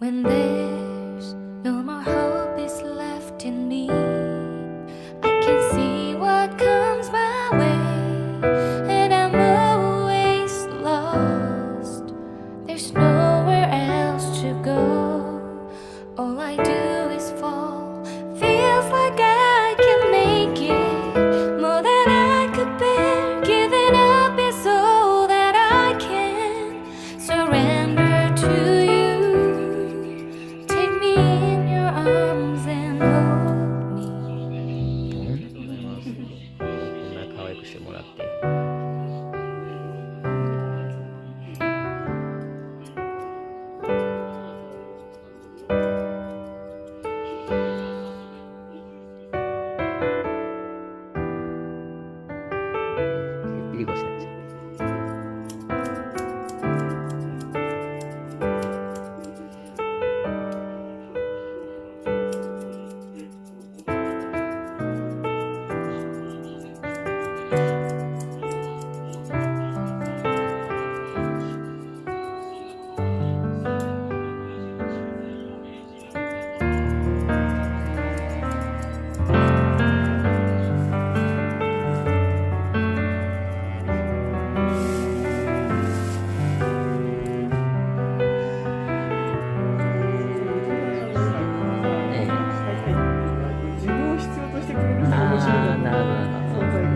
When there's no more hope is left in me, I can see what comes my way, and I'm always lost. There's nowhere else to go. All I do is fall. Feels like I can make it more than I could bear. Giving up is all that I can surrender to you. Take me in your arms and hold me. ありがとうございます。こんな可愛くしてもらって。ピリコしなっちゃう。自分を必要としてくれる人が面白いああ、なるほど、なるほど。存在が。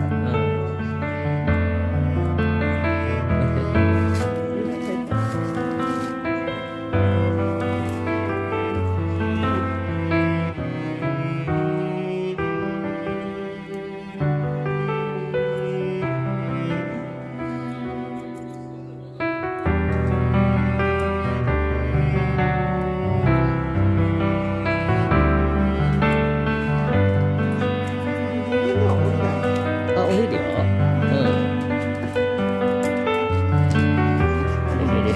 あ、降りるよ。うん。降りる。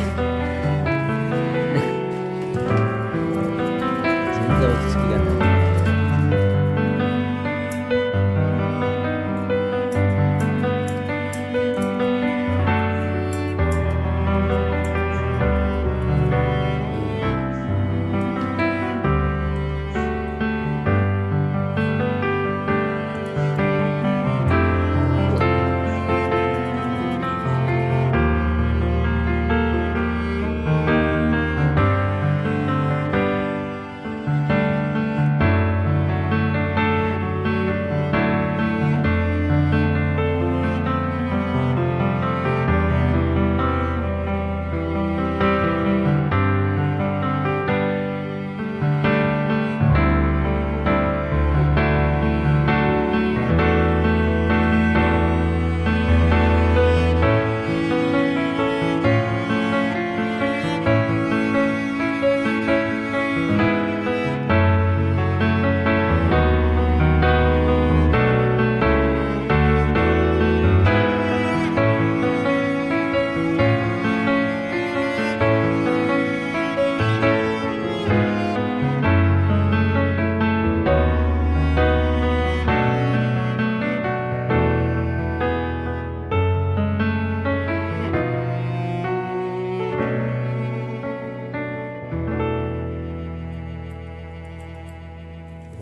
全然落ち着きがない。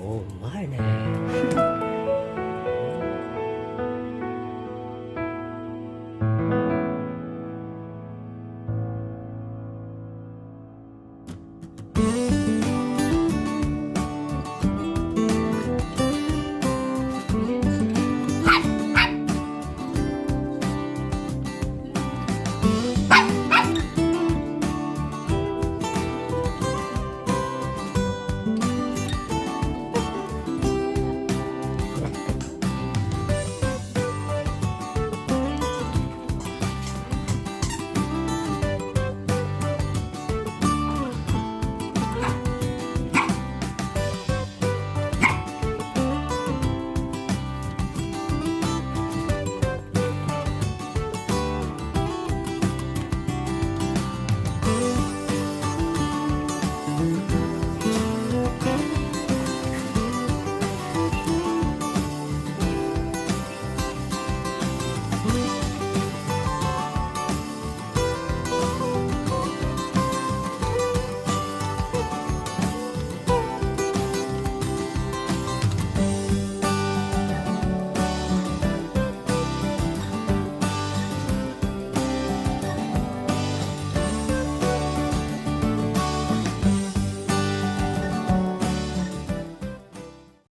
おう、うまいね。「